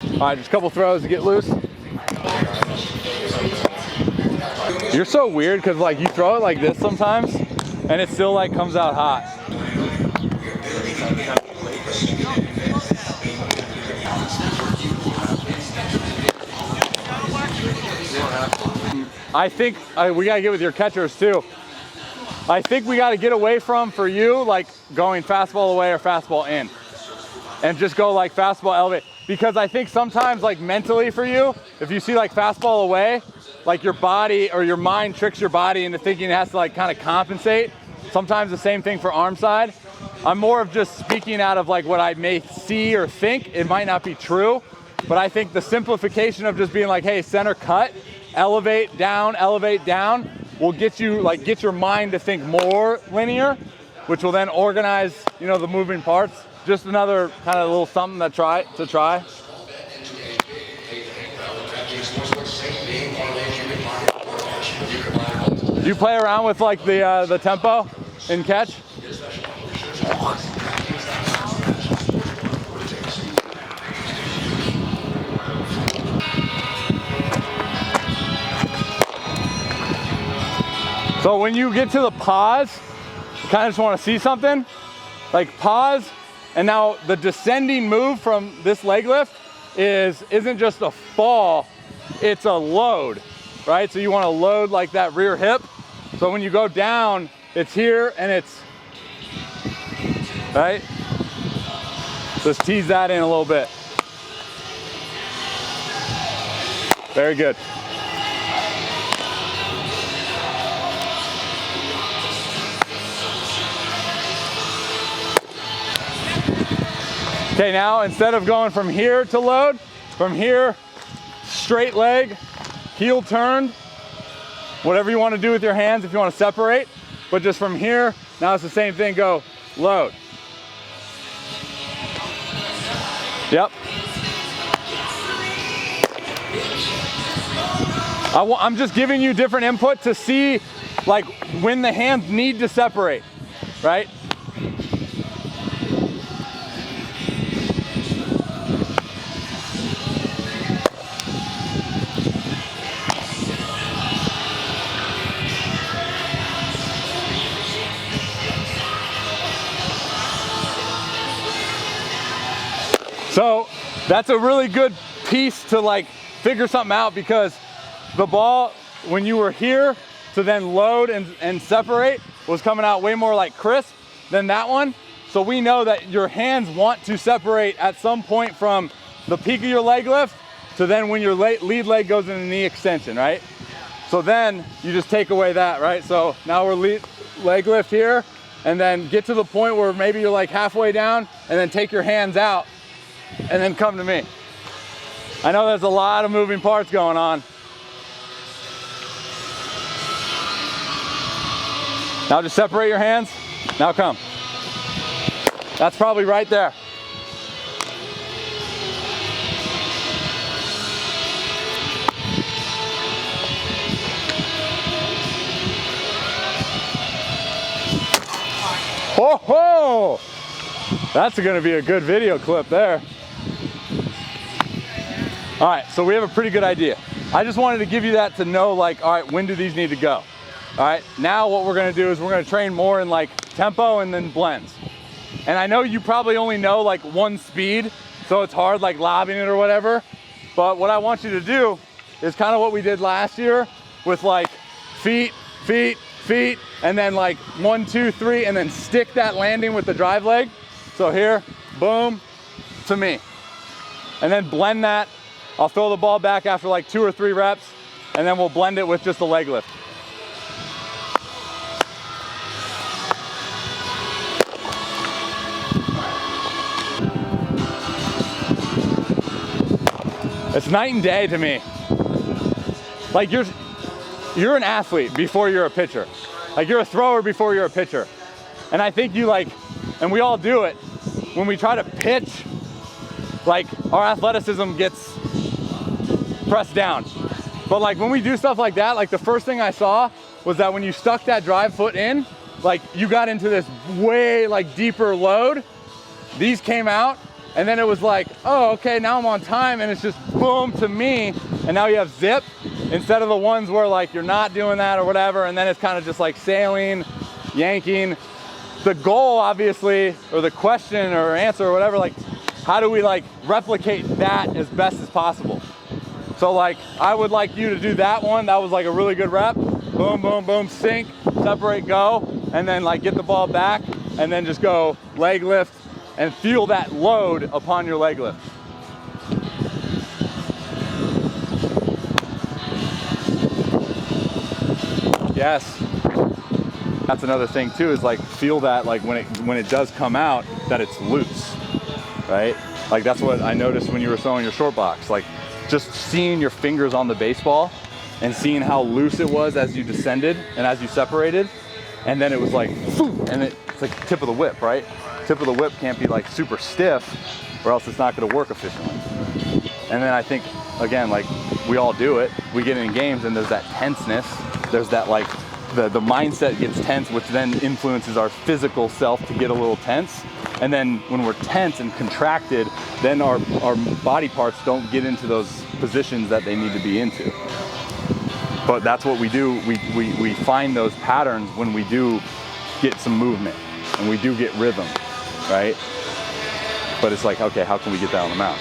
All right, just a couple throws to get loose. You're so weird because like you throw it like this sometimes and it still like comes out hot. I think we gotta get with your catchers too. I think we gotta get away from, for you, like going fastball away or fastball in. And just go like fastball elevate. Because I think sometimes like mentally for you, if you see like fastball away, like your body or your mind tricks your body into thinking it has to like kind of compensate. Sometimes the same thing for arm side. I'm more of just speaking out of like what I may see or think. It might not be true, but I think the simplification of just being like, hey, center cut, elevate down, will get you like, get your mind to think more linear, which will then organize, you know, the moving parts. Just another kind of little something to try. Do you play around with like the tempo in catch? So when you get to the pause, you kind of just want to see something, like pause. And now the descending move from this leg lift isn't just a fall, it's a load, right? So you want to load like that rear hip. So when you go down, it's here and it's, right? Just tease that in a little bit. Very good. Okay, now instead of going from here to load, from here, straight leg, heel turned, whatever you want to do with your hands if you want to separate, but just from here, now it's the same thing, go load. Yep. I'm just giving you different input to see like when the hands need to separate, right? So that's a really good piece to like figure something out, because the ball, when you were here to then load and separate, was coming out way more like crisp than that one. So we know that your hands want to separate at some point from the peak of your leg lift to then when your lead leg goes into knee extension, right? So then you just take away that, right? So now we're leg lift here, and then get to the point where maybe you're like halfway down, and then take your hands out and then come to me. I know there's a lot of moving parts going on. Now just separate your hands. Now come. That's probably right there. Ho ho! That's gonna be a good video clip there. All right, so we have a pretty good idea. I just wanted to give you that to know, like, all right, when do these need to go? All right, now what we're gonna do is we're gonna train more in like tempo and then blends. And I know you probably only know like one speed, so it's hard like lobbing it or whatever. But what I want you to do is kind of what we did last year with like feet, feet, feet, and then like 1, 2, 3, and then stick that landing with the drive leg. So here, boom, to me. And then blend that. I'll throw the ball back after like 2 or 3 reps, and then we'll blend it with just a leg lift. It's night and day to me. Like you're an athlete before you're a pitcher. Like you're a thrower before you're a pitcher. And I think you like, and we all do it, when we try to pitch, like our athleticism gets pressed down. But like when we do stuff like that, like the first thing I saw was that when you stuck that drive foot in, like you got into this way like deeper load. These came out, And then it was like, oh, okay, now I'm on time, and it's just boom to me. And now you have zip instead of the ones where like you're not doing that or whatever, and then it's kind of just like sailing, yanking. The goal, obviously, or the question or answer or whatever, like, how do we like replicate that as best as possible? So like, I would like you to do that one. That was like a really good rep. Boom, boom, boom, sink, separate, go, and then like get the ball back, and then just go leg lift and feel that load upon your leg lift. Yes. That's another thing too, is like feel that like when it does come out, that it's loose, right? Like that's what I noticed when you were throwing your short box, like just seeing your fingers on the baseball and seeing how loose it was as you descended and as you separated. And then it was like, and it's like tip of the whip, right? Tip of the whip can't be like super stiff or else it's not gonna work efficiently. And then I think, again, like we all do it, we get in games and there's that tenseness, there's that like, the mindset gets tense, which then influences our physical self to get a little tense. And then when we're tense and contracted, then our body parts don't get into those positions that they need to be into. But that's what we do. We find those patterns when we do get some movement and we do get rhythm, right? But it's like, okay, how can we get that on the mat?